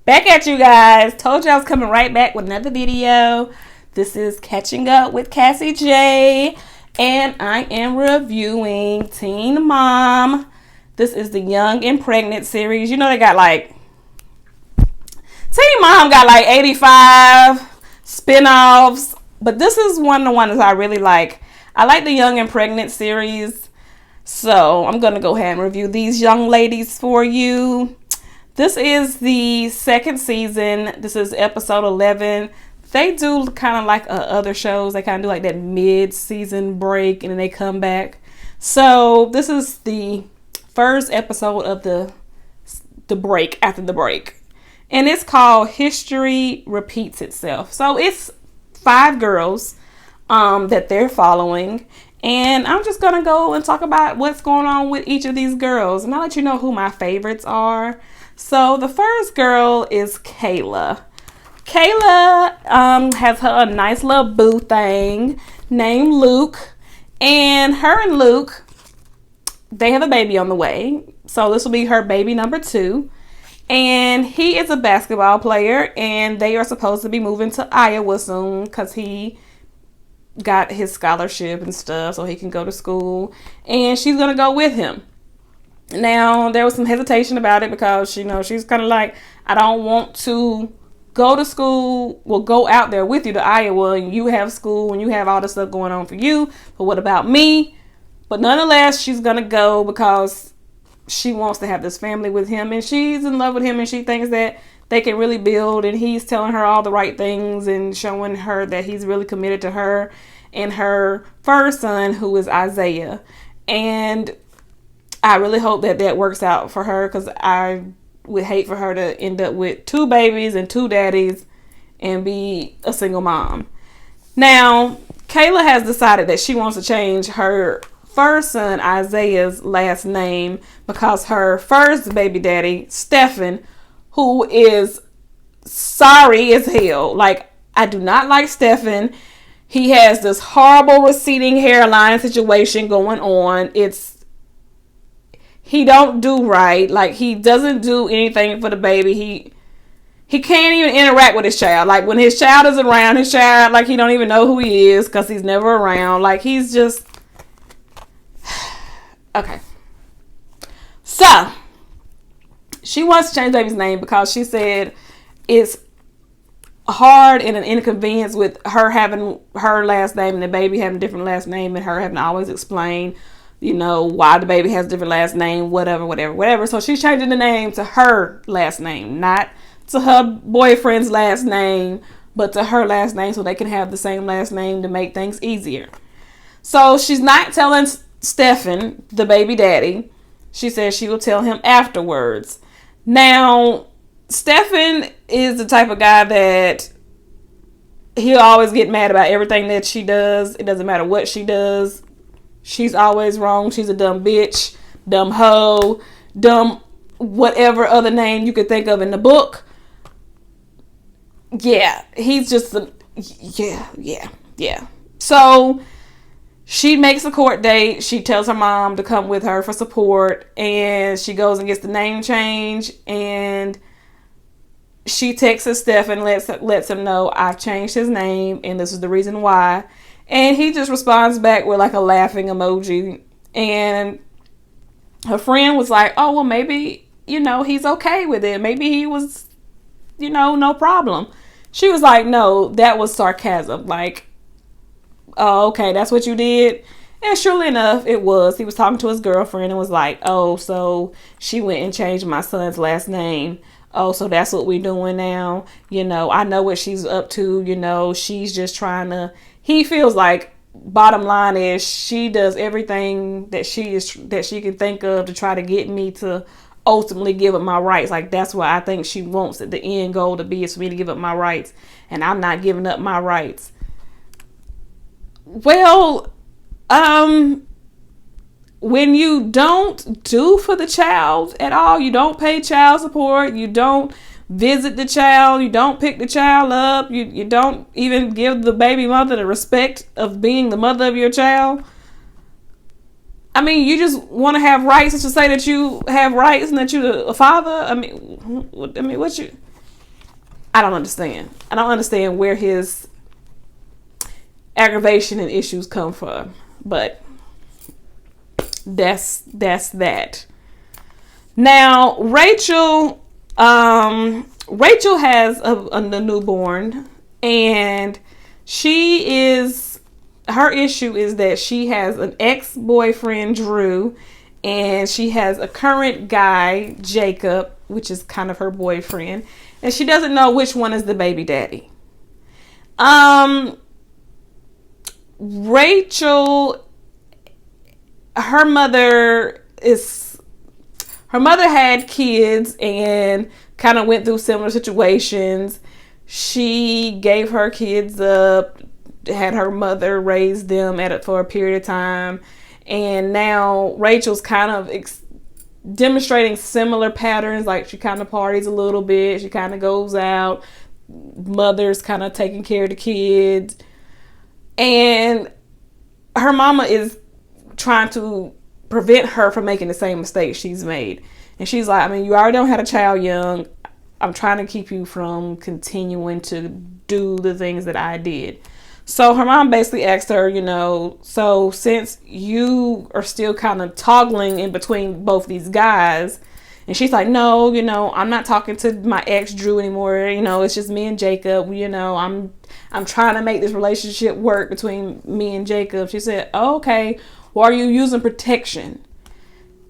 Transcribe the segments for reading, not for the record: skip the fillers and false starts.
Back at you guys. Told you I was coming right back with another video. This is Catching Up with Cassie J. And I am reviewing Teen Mom. This is the Young and Pregnant series. You know they got like... Teen Mom got like 85 spin-offs. But this is one of the ones I really like. I like the Young and Pregnant series. So I'm going to go ahead and review these young ladies for you. This is the second season. This is episode 11. They do kind of like other shows. They kind of do like that mid-season break and then they come back. So this is the first episode of the break after the break. And it's called History Repeats Itself. So it's 5 girls that they're following. And I'm just going to go and talk about what's going on with each of these girls. And I'll let you know who my favorites are. So the first girl is Kayla. Kayla has her a nice little boo thing named Luke. And her and Luke, they have a baby on the way. So this will be her baby number 2. And he is a basketball player. And they are supposed to be moving to Iowa soon because he got his scholarship and stuff so he can go to school. And she's going to go with him. Now, there was some hesitation about it because, you know, she's kind of like, I don't want to go to school, well, go out there with you to Iowa and you have school and you have all this stuff going on for you. But what about me? But nonetheless, she's going to go because she wants to have this family with him and she's in love with him and she thinks that they can really build and he's telling her all the right things and showing her that he's really committed to her and her first son, who is Isaiah. And I really hope that that works out for her because I would hate for her to end up with 2 babies and 2 daddies and be a single mom. Now, Kayla has decided that she wants to change her first son, Isaiah's last name, because her first baby daddy, Stephen, who is sorry as hell. Like, I do not like Stephen. He has this horrible receding hairline situation going on. He don't do right. Like, he doesn't do anything for the baby. He can't even interact with his child. Like, when his child is around, his child, like, he don't even know who he is because he's never around. Like, he's just... Okay. So, she wants to change the baby's name because she said it's hard and an inconvenience with her having her last name and the baby having a different last name and her having to always explain, you know, why the baby has a different last name, whatever. So she's changing the name to her last name, not to her boyfriend's last name, but to her last name so they can have the same last name to make things easier. So she's not telling Stephen, the baby daddy. She says she will tell him afterwards. Now, Stephen is the type of guy that he'll always get mad about everything that she does. It doesn't matter what she does. She's always wrong. She's a dumb bitch, dumb hoe, dumb whatever other name you could think of in the book. Yeah, he's just yeah. So she makes a court date. She tells her mom to come with her for support. And she goes and gets the name change. And she texts Stephen and lets him know, I've changed his name. And this is the reason why. And he just responds back with like a laughing emoji. And her friend was like, oh, well, maybe, you know, he's okay with it. Maybe he was, you know, no problem. She was like, no, that was sarcasm. Like, oh, okay, that's what you did? And surely enough, it was. He was talking to his girlfriend and was like, oh, so she went and changed my son's last name. Oh, so that's what we're doing now. You know, I know what she's up to. You know, she's just trying to... He feels like, bottom line is, she does everything that she can think of to try to get me to ultimately give up my rights. Like, that's what I think she wants the end goal to be, is for me to give up my rights. And I'm not giving up my rights. Well, when you don't do for the child at all, you don't pay child support, you don't visit the child, you don't pick the child up, you don't even give the baby mother the respect of being the mother of your child. I mean, you just want to have rights to say that you have rights and that you're a father. I mean, what you... I don't understand. I don't understand where his aggravation and issues come from. But that's that. Now, Rachel has a newborn, and her issue is that she has an ex-boyfriend, Drew, and she has a current guy, Jacob, which is kind of her boyfriend, and she doesn't know which one is the baby daddy. Rachel, her mother had kids and kind of went through similar situations. She gave her kids up, had her mother raise them for a period of time, and now Rachel's kind of demonstrating similar patterns. Like, she kind of parties a little bit, she kind of goes out, mother's kind of taking care of the kids, and her mama is trying to prevent her from making the same mistakes she's made. And she's like, I mean, you already don't have a child young. I'm trying to keep you from continuing to do the things that I did. So her mom basically asked her, so since you are still kind of toggling in between both these guys, and she's like, no, I'm not talking to my ex Drew anymore. It's just me and Jacob. I'm trying to make this relationship work between me and Jacob. She said, oh, okay. Well, are you using protection?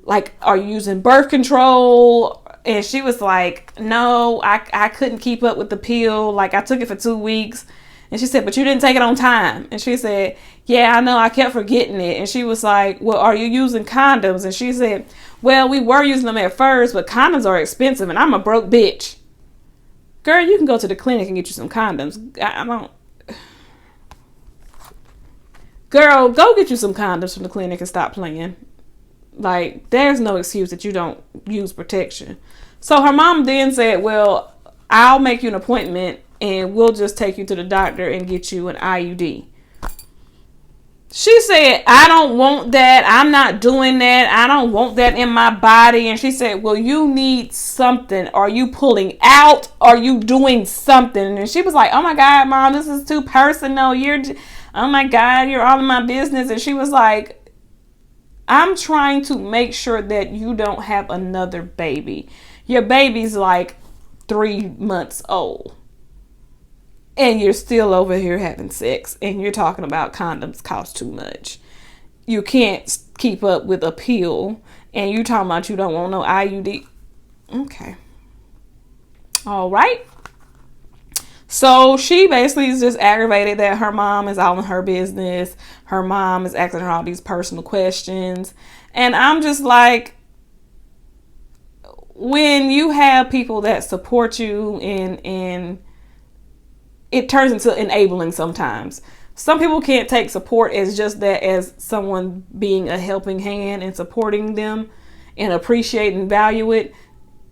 Like, are you using birth control? And she was like, no, I couldn't keep up with the pill. Like, I took it for 2 weeks. And she said, but you didn't take it on time. And she said, yeah, I know, I kept forgetting it. And she was like, well, are you using condoms? And she said, well, we were using them at first, but condoms are expensive and I'm a broke bitch. Girl, you can go to the clinic and get you some condoms. Girl, go get you some condoms from the clinic and stop playing. Like, there's no excuse that you don't use protection. So her mom then said, well, I'll make you an appointment and we'll just take you to the doctor and get you an IUD. She said, I don't want that. I'm not doing that. I don't want that in my body. And she said, well, you need something. Are you pulling out? Are you doing something? And she was like, oh my God, Mom, this is too personal. Oh my God, you're all in my business. And she was like, I'm trying to make sure that you don't have another baby. Your baby's like 3 months old. And you're still over here having sex. And you're talking about condoms cost too much. You can't keep up with a pill. And you talking about you don't want no IUD. Okay. All right. So she basically is just aggravated that her mom is all in her business. Her mom is asking her all these personal questions. And I'm just like, when you have people that support you and it turns into enabling sometimes. Some people can't take support as just that, as someone being a helping hand and supporting them and appreciate and value it.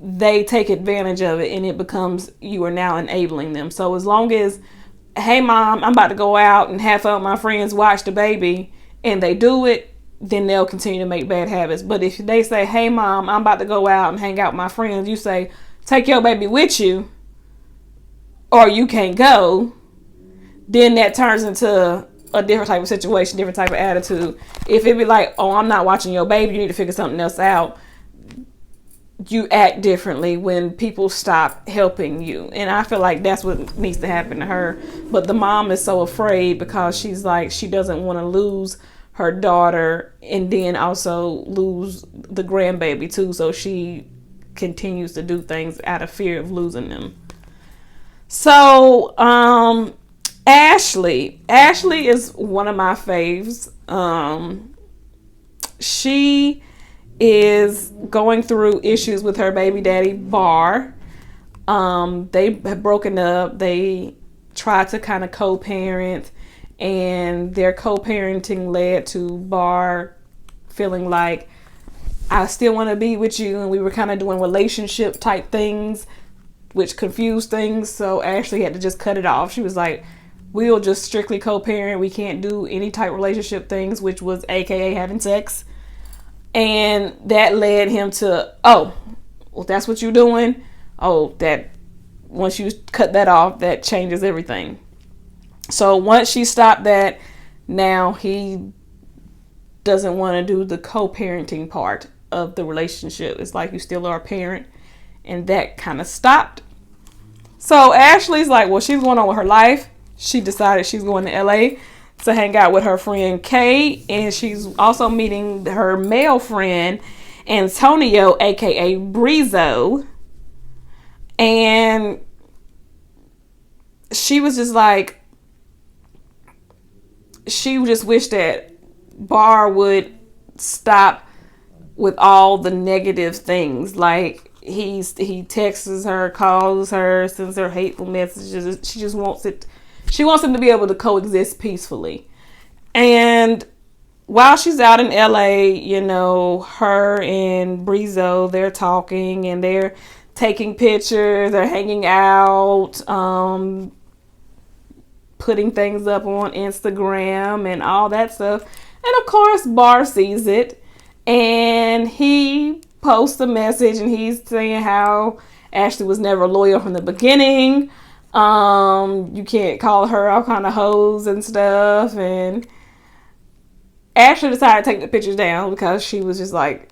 They take advantage of it and it becomes, you are now enabling them. So as long as, hey Mom, I'm about to go out and have fun with my friends, watch the baby, and they do it, then they'll continue to make bad habits. But if they say, hey Mom, I'm about to go out and hang out with my friends, you say, take your baby with you, or you can't go, then that turns into a different type of situation, different type of attitude. If it be like, oh, I'm not watching your baby, you need to figure something else out, you act differently when people stop helping you. And I feel like that's what needs to happen to her. But the mom is so afraid because she's like, she doesn't want to lose her daughter and then also lose the grandbaby too. So she continues to do things out of fear of losing them. So, Ashley is one of my faves. She is going through issues with her baby daddy, Bar. They have broken up. They tried to kind of co-parent, and their co-parenting led to Bar feeling like, I still want to be with you, and we were kind of doing relationship type things, which confused things. So Ashley had to just cut it off. She was like, we'll just strictly co-parent. We can't do any type relationship things, which was AKA having sex. And that led him to, oh, well, that's what you're doing? Oh, that once you cut that off, that changes everything. So once she stopped that, now he doesn't want to do the co-parenting part of the relationship. It's like you still are a parent, and that kind of stopped. So Ashley's like, well, she's going on with her life. She decided she's going to LA to hang out with her friend Kay, and she's also meeting her male friend Antonio, aka Brizo. And she was just like, she just wished that Bar would stop with all the negative things. Like he texts her, calls her, sends her hateful messages. She just wants it. She wants them to be able to coexist peacefully. And while she's out in LA, you know, her and Brizo, they're talking and they're taking pictures, they're hanging out, putting things up on Instagram and all that stuff. And of course, Bar sees it and he posts a message and he's saying how Ashley was never loyal from the beginning. You can't call her all kind of hoes and stuff. And Ashley decided to take the pictures down because she was just like,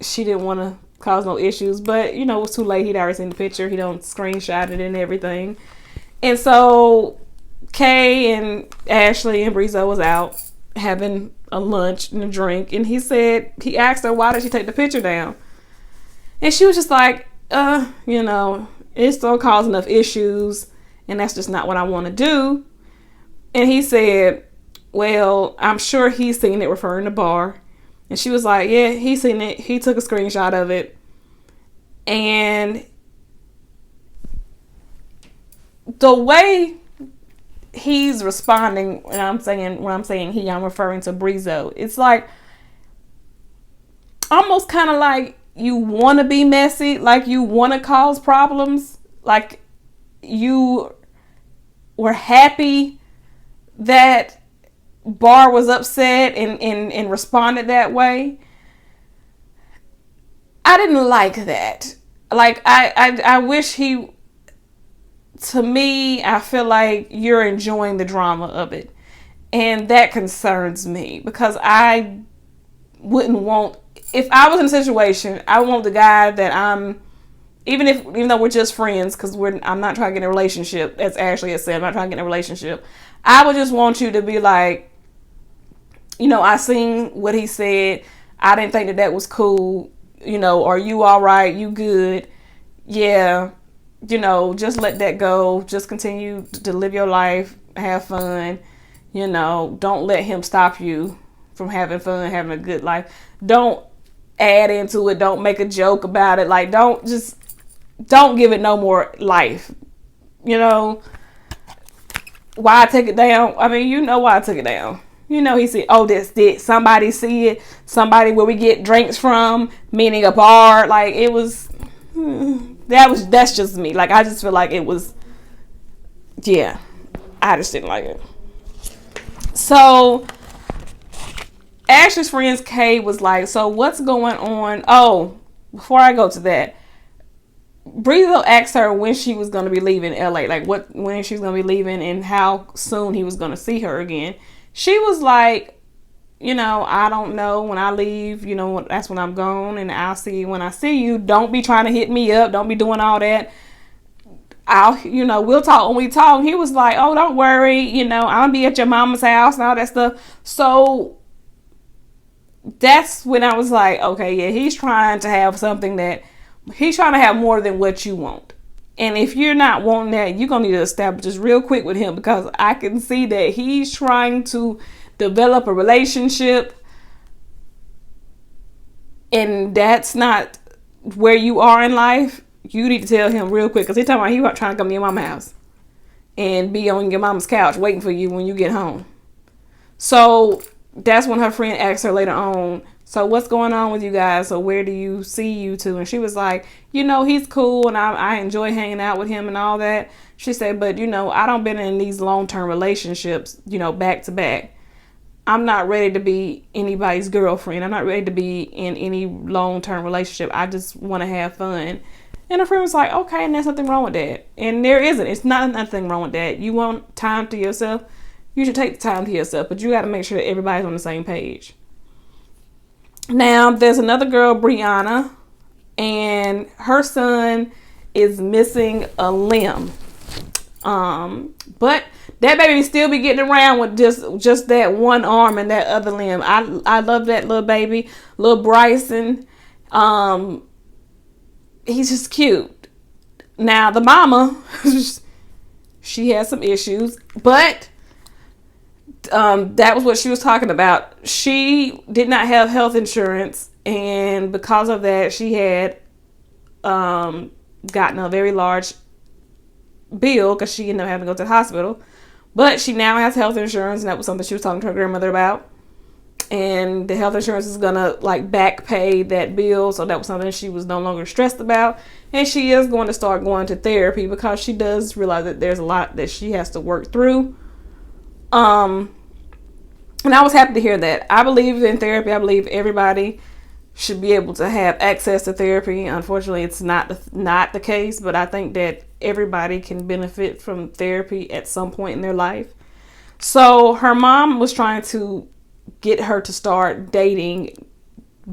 she didn't want to cause no issues. But, you know, it was too late. He'd already seen the picture. He don't screenshot it and everything. And so Kay and Ashley and Brizo was out having a lunch and a drink. And he asked her, why did she take the picture down? And she was just like, you know, it's don't cause enough issues. And that's just not what I want to do. And he said, well, I'm sure he's seen it, referring to Bar. And she was like, yeah, he's seen it. He took a screenshot of it. And the way he's responding, when I'm saying he, I'm referring to Brizo. It's like almost kind of like you want to be messy, like you want to cause problems, like you were happy that Bar was upset and responded that way. I didn't like that. Like I wish he, to me, I feel like you're enjoying the drama of it. And that concerns me because I wouldn't want, if I was in a situation, I want the guy that I'm, even though we're just friends, because I'm not trying to get in a relationship, as Ashley has said, I'm not trying to get in a relationship. I would just want you to be like, you know, I seen what he said. I didn't think that was cool. You know, are you all right? You good? Yeah. You know, just let that go. Just continue to live your life. Have fun. You know, don't let him stop you from having fun, having a good life. Don't add into it. Don't make a joke about it. Like, don't give it no more life. You know, why I take it down? I mean, you know why I took it down. You know, he said, oh, did somebody see it? Somebody where we get drinks from, meaning a bar. Like, it was, that's just me. Like, I just feel like it was, yeah, I just didn't like it. So, Ashley's friends, Kay, was like, so what's going on? Oh, before I go to that, Brizo asked her when she was going to be leaving LA, like when she was going to be leaving and how soon he was going to see her again. She was like, you know, I don't know when I leave, you know, that's when I'm gone and I'll see you when I see you. Don't be trying to hit me up. Don't be doing all that. We'll talk when we talk. He was like, oh, don't worry. You know, I'll be at your mama's house and all that stuff. So that's when I was like, okay, yeah, he's trying to have something that he's trying to have more than what you want. And if you're not wanting that, you're going to need to establish this real quick with him because I can see that he's trying to develop a relationship and that's not where you are in life. You need to tell him real quick because he's talking about he trying to come to your mama's house and be on your mama's couch waiting for you when you get home. So that's when her friend asked her later on, so what's going on with you guys? So where do you see you two? And she was like, you know, he's cool and I enjoy hanging out with him and all that. She said, but you know, I don't been in these long-term relationships, you know, back to back. I'm not ready to be anybody's girlfriend. I'm not ready to be in any long-term relationship. I just want to have fun. And her friend was like, okay, and there's nothing wrong with that. And there isn't. It's not nothing wrong with that. You want time to yourself, you should take the time to yourself, but you got to make sure that everybody's on the same page. Now, there's another girl, Brianna, and her son is missing a limb. But that baby still be getting around with just that one arm and that other limb. I love that little baby, little Bryson. He's just cute. Now the mama, she has some issues, but that was what she was talking about. She did not have health insurance, and because of that, she had gotten a very large bill because she ended up having to go to the hospital. But she now has health insurance, and that was something she was talking to her grandmother about. And the health insurance is gonna like back pay that bill, so that was something she was no longer stressed about. And she is going to start going to therapy because she does realize that there's a lot that she has to work through. And I was happy to hear that. I believe in therapy. I believe everybody should be able to have access to therapy. Unfortunately, it's not the case, but I think that everybody can benefit from therapy at some point in their life. So her mom was trying to get her to start dating,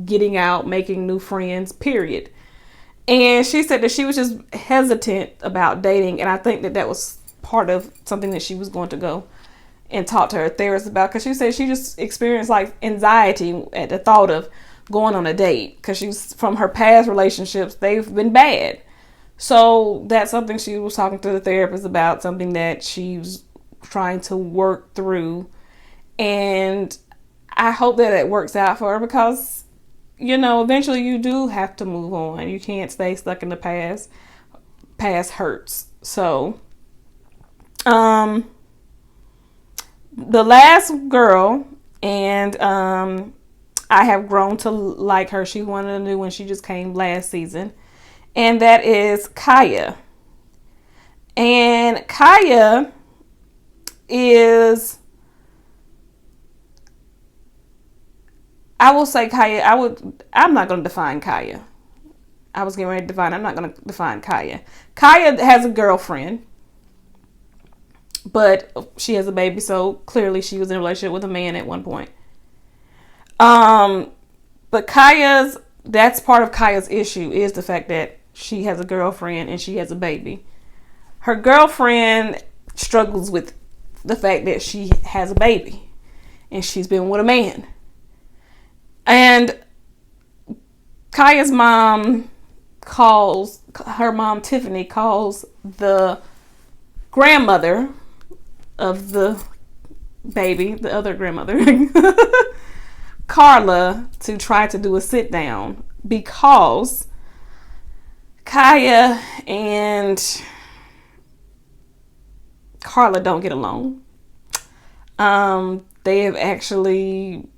getting out, making new friends, period. And she said that she was just hesitant about dating, and I think that was part of something that she was going to go and talk to her therapist about, because she said she just experienced like anxiety at the thought of going on a date, because she's from her past relationships, they've been bad. So that's something she was talking to the therapist about, something that she's trying to work through. And I hope that it works out for her, because, you know, eventually you do have to move on. You can't stay stuck in the past. Past hurts. So, the last girl, and I have grown to like her. She's one of the new ones. She just came last season. And that is Kaya. And Kaya is, I will say Kaya, I'm not going to define Kaya. I was getting ready to define, I'm not going to define Kaya. Kaya has a girlfriend, but she has a baby, so clearly she was in a relationship with a man at one point. But that's part of Kaya's issue, is the fact that she has a girlfriend and she has a baby. Her girlfriend struggles with the fact that she has a baby and she's been with a man. And Kaya's mom Tiffany calls the grandmother of the baby, the other grandmother, Carla, to try to do a sit down, because Kaya and Carla don't get along. They have actually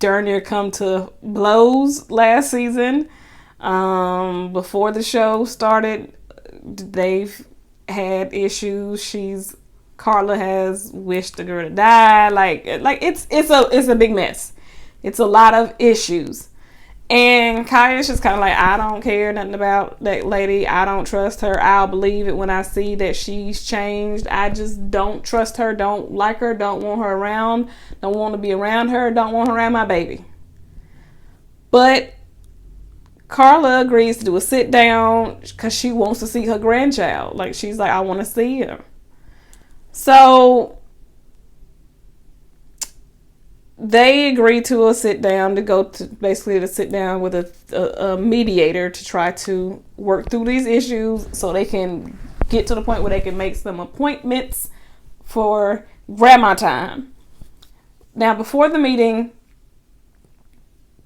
darn near come to blows last season. Before the show started, they've had issues. Carla has wished the girl to die. Like it's a big mess. It's a lot of issues. And Kaya's just kind of like, I don't care nothing about that lady. I don't trust her. I'll believe it when I see that she's changed. I just don't trust her, don't like her, don't want her around, don't want to be around her, don't want her around my baby. But Carla agrees to do a sit down because she wants to see her grandchild. Like, she's like, I want to see her. So they agreed to a sit down, to go to basically to sit down with a mediator to try to work through these issues so they can get to the point where they can make some appointments for grandma time. Now, before the meeting,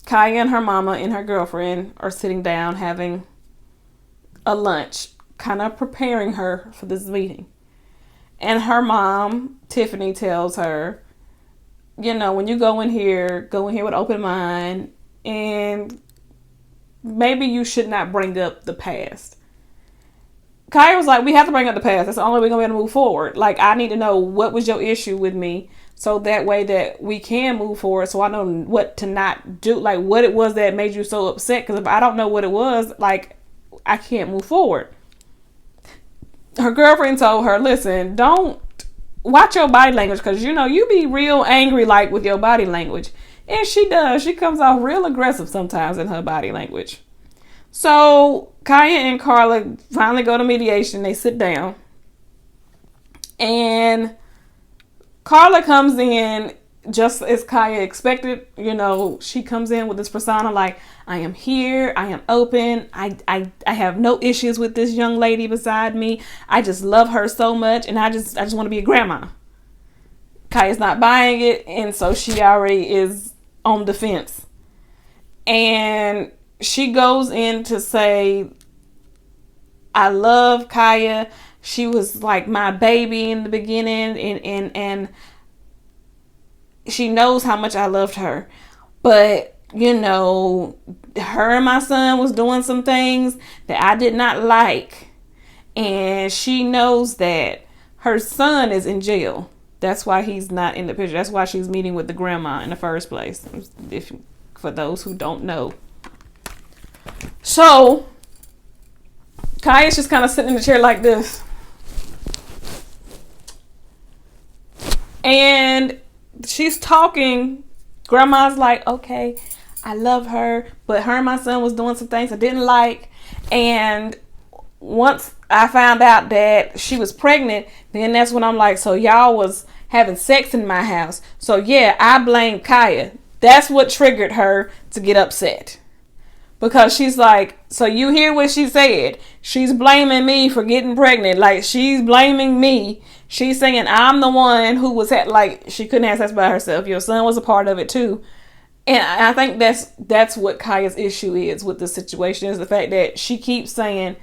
Kaya and her mama and her girlfriend are sitting down having a lunch, kind of preparing her for this meeting. And her mom, Tiffany, tells her, you know, when you go in here with open mind, and maybe you should not bring up the past. Kaya was like, we have to bring up the past. That's the only way we're going to be able to move forward. Like, I need to know what was your issue with me, so that way that we can move forward, so I know what to not do, like what it was that made you so upset. Because if I don't know what it was, like, I can't move forward. Her girlfriend told her, listen, don't watch your body language, because you be real angry like with your body language. And she does. She comes off real aggressive sometimes in her body language. So Kaya and Carla finally go to mediation. They sit down. And Carla comes in just as Kaya expected. She comes in with this persona like, I am here, I am open, I have no issues with this young lady beside me. I just love her so much, and I just want to be a grandma. Kaya's not buying it, and so she already is on the fence. And she goes in to say, I love Kaya. She was like my baby in the beginning, and she knows how much I loved her. But, her and my son was doing some things that I did not like. And she knows that her son is in jail. That's why he's not in the picture. That's why she's meeting with the grandma in the first place. For those who don't know. So, Kaya's just kind of sitting in the chair like this. And she's talking. Grandma's like, okay, I love her, but her and my son was doing some things I didn't like. And once I found out that she was pregnant, then that's when I'm like, so y'all was having sex in my house. So yeah, I blame Kaya. That's what triggered her to get upset. Because she's like, so you hear what she said? She's blaming me for getting pregnant. Like, she's blaming me. She's saying I'm the one who was she couldn't have sex by herself. Your son was a part of it too. And I think that's what Kaya's issue is with the situation, is the fact that she keeps saying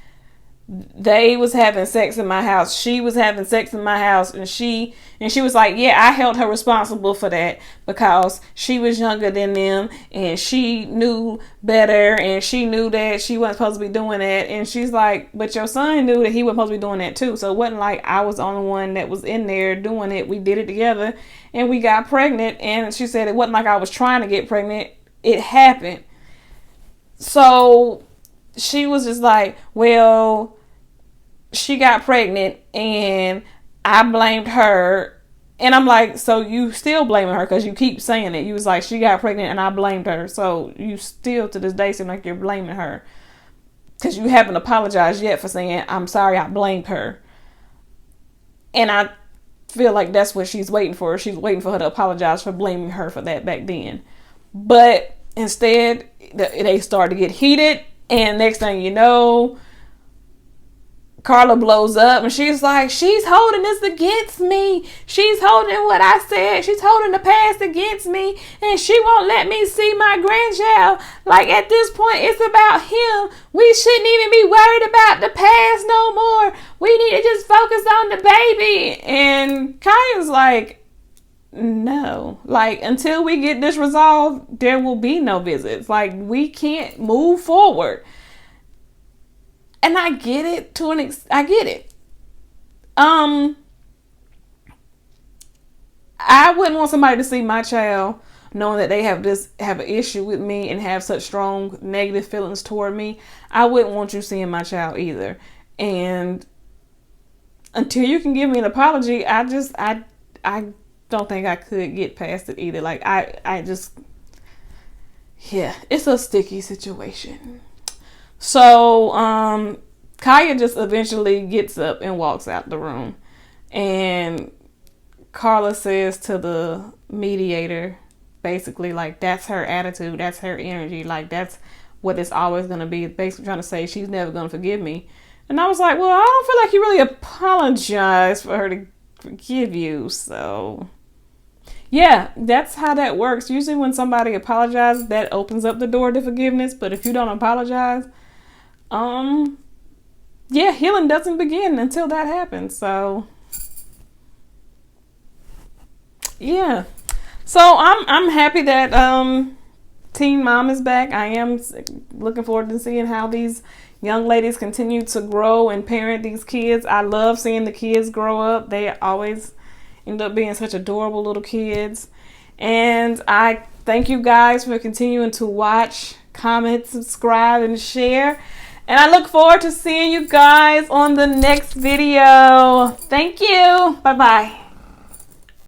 they was having sex in my house. She was having sex in my house. And she was like, yeah, I held her responsible for that because she was younger than them and she knew better and she knew that she wasn't supposed to be doing that. And she's like, but your son knew that he wasn't supposed to be doing that too. So it wasn't like I was the only one that was in there doing it. We did it together and we got pregnant. And she said it wasn't like I was trying to get pregnant. It happened. So she was just like, well, she got pregnant and I blamed her. And I'm like, so you still blaming her because you keep saying it. You was like, she got pregnant and I blamed her. So you still to this day seem like you're blaming her because you haven't apologized yet for saying, I'm sorry, I blamed her. And I feel like that's what she's waiting for. She's waiting for her to apologize for blaming her for that back then. But instead, they start to get heated. And next thing you know, Carla blows up and she's like, she's holding this against me. She's holding what I said. She's holding the past against me. And she won't let me see my grandchild. Like, at this point, it's about him. We shouldn't even be worried about the past no more. We need to just focus on the baby. And Kaya's like, no. Like, until we get this resolved, there will be no visits. Like, we can't move forward. And I get it I get it. I wouldn't want somebody to see my child knowing that they have an issue with me and have such strong negative feelings toward me. I wouldn't want you seeing my child either. And until you can give me an apology, I don't think I could get past it either. Like, it's a sticky situation. So, Kaya just eventually gets up and walks out the room. And Carla says to the mediator, basically, like, that's her attitude, that's her energy, like, that's what it's always going to be. Basically trying to say she's never going to forgive me. And I was like, well, I don't feel like you really apologized for her to forgive you. So, yeah, that's how that works. Usually when somebody apologizes, that opens up the door to forgiveness. But if you don't apologize, healing doesn't begin until that happens. So, yeah. So I'm happy that Teen Mom is back. I am looking forward to seeing how these young ladies continue to grow and parent these kids. I love seeing the kids grow up. They always end up being such adorable little kids. And I thank you guys for continuing to watch, comment, subscribe, and share. And I look forward to seeing you guys on the next video. Thank you. Bye-bye.